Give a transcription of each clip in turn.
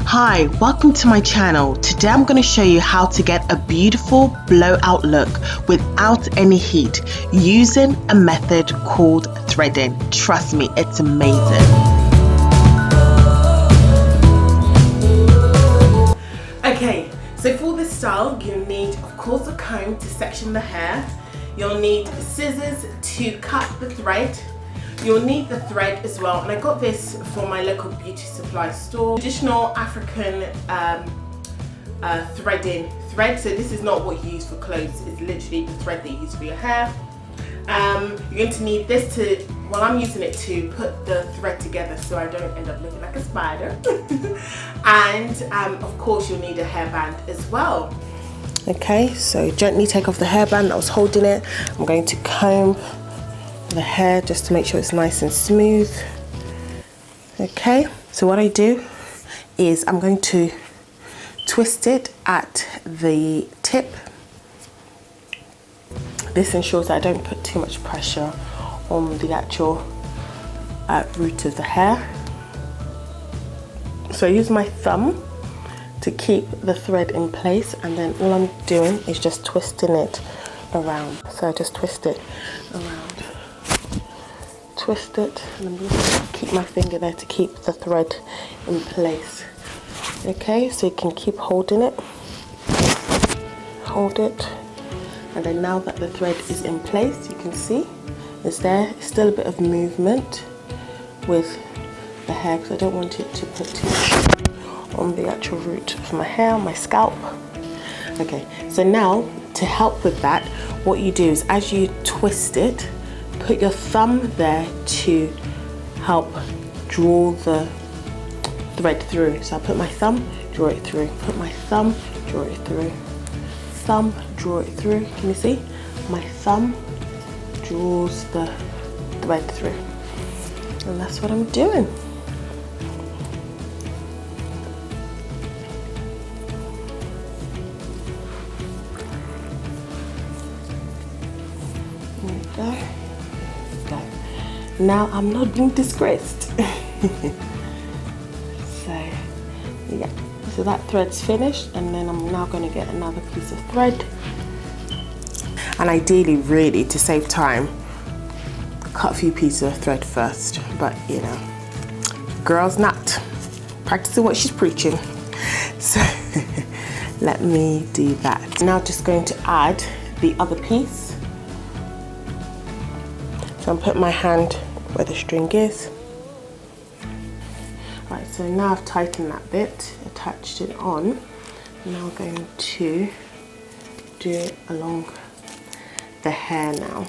Hi, welcome to my channel. Today I'm going to show you how to get a beautiful blowout look without any heat using a method called threading. Trust me, it's amazing. Okay, so for this style you need of course a comb to section the hair. You'll need scissors to cut the thread. You'll need the thread as well, and I got this from my local beauty supply store. Traditional African threading thread, so this is not what you use for clothes, it's literally the thread that you use for your hair. You're going to need this to, well, I'm using it to put the thread together so I don't end up looking like a spider. And of course you'll need a hairband as well. Okay, so gently take off the hairband that was holding it. I'm going to comb the hair just to make sure it's nice and smooth. Okay, so what I do is I'm going to twist it at the tip. This ensures that I don't put too much pressure on the actual root of the hair. So I use my thumb to keep the thread in place, and then all I'm doing is just twisting it around. So I just twist it around. Twist it, and I'm just keep my finger there to keep the thread in place. Okay, so you can keep holding it. Hold it. And then now that the thread is in place, you can see it's there. Still a bit of movement with the hair because I don't want it to put too much on the actual root of my hair, my scalp. Okay, so now to help with that, what you do is as you twist it, put your thumb there to help draw the thread through. So I put my thumb, draw it through. Put my thumb, draw it through. Thumb, draw it through. Can you see? My thumb draws the thread through. And that's what I'm doing. There we go. Now I'm not being disgraced. So yeah, so that thread's finished, and then I'm now going to get another piece of thread. And ideally, really, to save time, cut a few pieces of thread first, but you know, girl's not practicing what she's preaching. So let me do that. Now just going to add the other piece. So I'm putting my hand where the string is. Right, so now I've tightened that bit, attached it on. Now I'm going to do it along the hair now.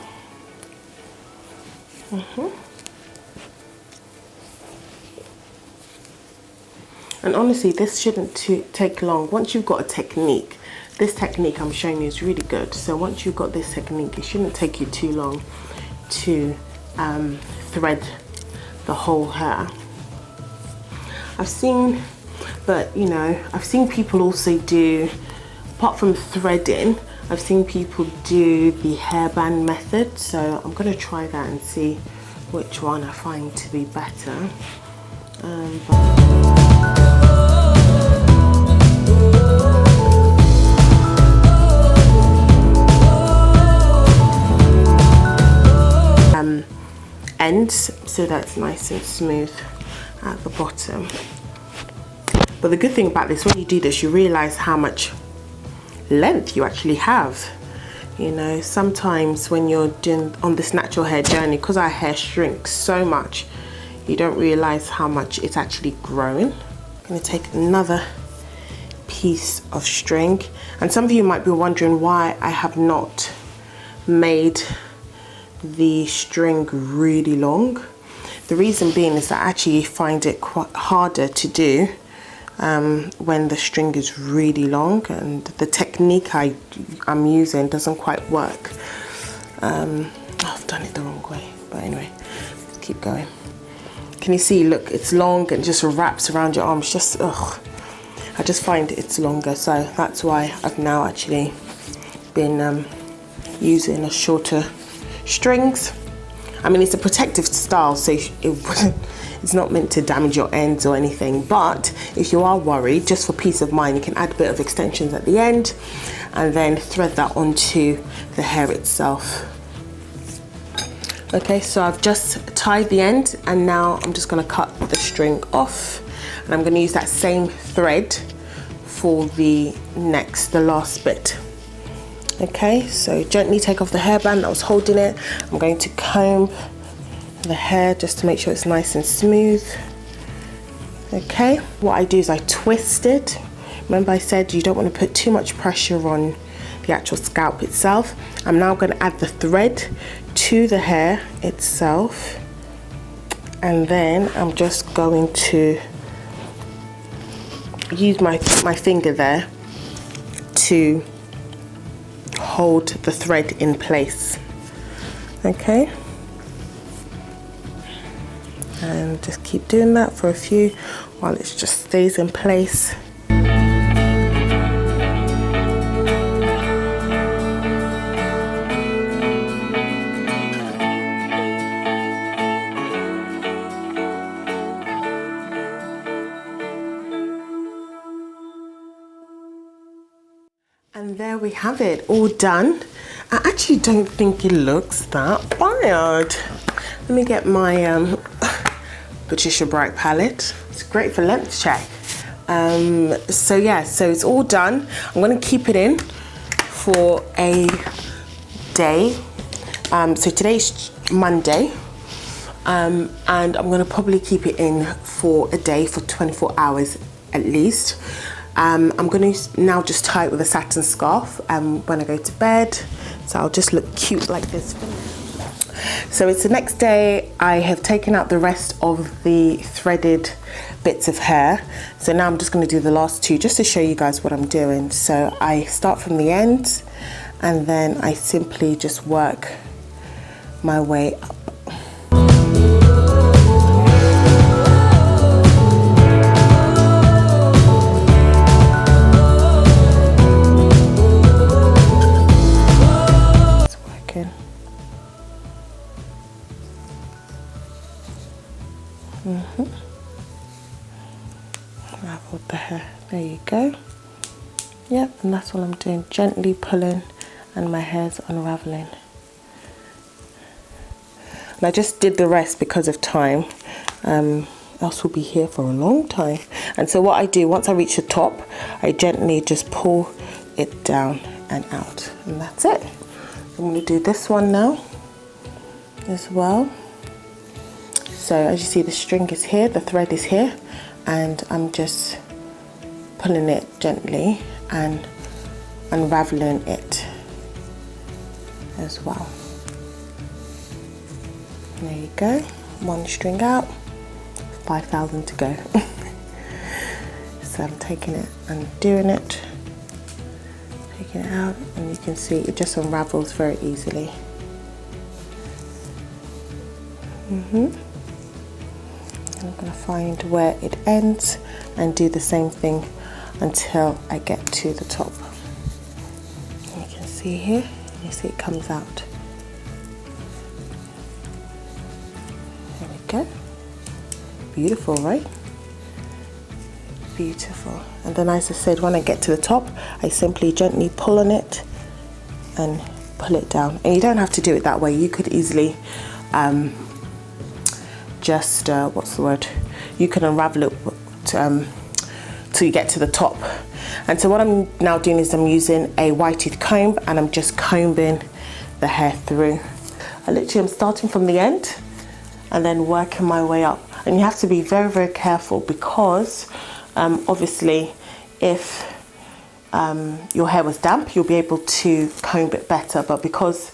And honestly, this shouldn't take long. Once you've got a technique, this technique I'm showing you is really good. So once you've got this technique, it shouldn't take you too long to thread the whole hair. I've seen, but you know, I've seen people also do, apart from threading, I've seen people do the hairband method. So I'm going to try that and see which one I find to be better. Ends so that's nice and smooth at the bottom. But the good thing about this, when you do this, you realize how much length you actually have. You know, sometimes when you're doing on this natural hair journey, because our hair shrinks so much, you don't realize how much it's actually growing. I'm going to take another piece of string, and some of you might be wondering why I have not made the string really long. The reason being is that I actually find it quite harder to do when the string is really long, and the technique I'm using doesn't quite work. I've done it the wrong way, but anyway, let's keep going. Can you see, look, it's long and just wraps around your arms. Just ugh, I just find it's longer, so that's why I've now actually been using a shorter strings. I mean, it's a protective style, so It's not meant to damage your ends or anything, but if you are worried, just for peace of mind, you can add a bit of extensions at the end and then thread that onto the hair itself. Okay, so I've just tied the end, and now I'm just going to cut the string off, and I'm going to use that same thread for the last bit. Okay, so gently take off the hairband that was holding it. I'm going to comb the hair just to make sure it's nice and smooth. Okay, what I do is I twist it. Remember I said you don't want to put too much pressure on the actual scalp itself. I'm now going to add the thread to the hair itself, and then I'm just going to use my finger there to hold the thread in place. Okay, and just keep doing that for a few while it just stays in place. And there we have it, all done. I actually don't think it looks that bad. Let me get my Patricia Bright palette. It's great for length check. So yeah, so it's all done. I'm gonna keep it in for a day. So today's Monday. And I'm gonna probably keep it in for a day, for 24 hours at least. I'm going to now just tie it with a satin scarf when I go to bed, so I'll just look cute like this. So it's the next day. I have taken out the rest of the threaded bits of hair, so now I'm just going to do the last two just to show you guys what I'm doing. So I start from the end, and then I simply just work my way up. Unravel the hair, there you go. Yep, and that's what I'm doing, gently pulling, and my hair's unraveling. And I just did the rest because of time, else we'll be here for a long time. And so what I do, once I reach the top, I gently just pull it down and out, and that's it. I'm going to do this one now as well. So as you see, the string is here, the thread is here, and I'm just pulling it gently and unraveling it as well. There you go, one string out, 5,000 to go. So I'm taking it and doing it, taking it out, and you can see it just unravels very easily. I'm going to find where it ends and do the same thing until I get to the top. You can see here, you see it comes out. There we go. Beautiful, right? Beautiful. And then, as I said, when I get to the top, I simply gently pull on it and pull it down. And you don't have to do it that way. You could easily just what's the word, you can unravel it till you get to the top. And so what I'm now doing is I'm using a wide tooth comb, and I'm just combing the hair through. I literally am starting from the end and then working my way up, and you have to be very, very careful, because obviously if your hair was damp, you'll be able to comb it better, but because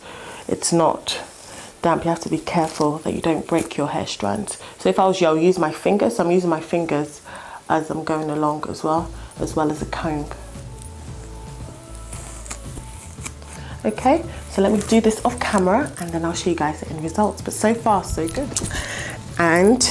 it's not damp, you have to be careful that you don't break your hair strands. So if I was you, I'll use my fingers. So I'm using my fingers as I'm going along as well as a comb. Okay, so let me do this off camera, and then I'll show you guys the end results. But so far, so good. And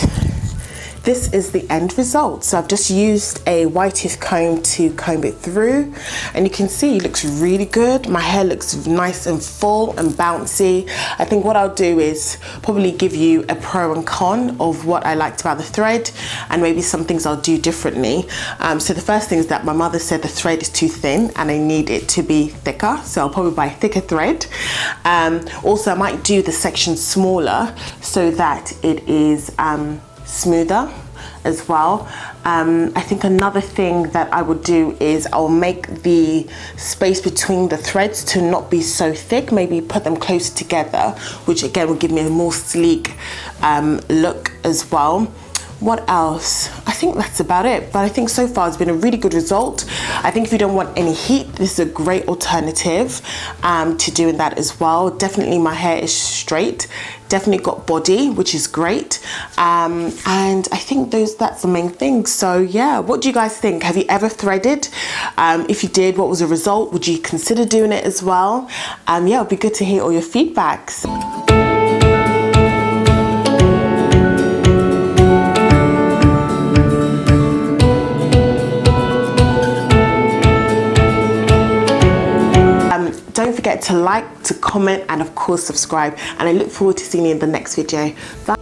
this is the end result. So I've just used a white tooth comb to comb it through, and you can see it looks really good. My hair looks nice and full and bouncy. I think what I'll do is probably give you a pro and con of what I liked about the thread, and maybe some things I'll do differently. So the first thing is that my mother said the thread is too thin and I need it to be thicker, so I'll probably buy thicker thread. Also, I might do the section smaller so that it is smoother as well. I think another thing that I would do is I'll make the space between the threads to not be so thick, maybe put them close together, which again will give me a more sleek look as well. What else? I think that's about it, but I think so far it's been a really good result. I think if you don't want any heat, this is a great alternative to doing that as well. Definitely my hair is straight, definitely got body, which is great. And I think that's the main thing. So yeah, what do you guys think? Have you ever threaded? If you did, what was the result? Would you consider doing it as well? Yeah, it'd be good to hear all your feedbacks. Don't forget to like, to comment, and of course subscribe. And I look forward to seeing you in the next video. Bye.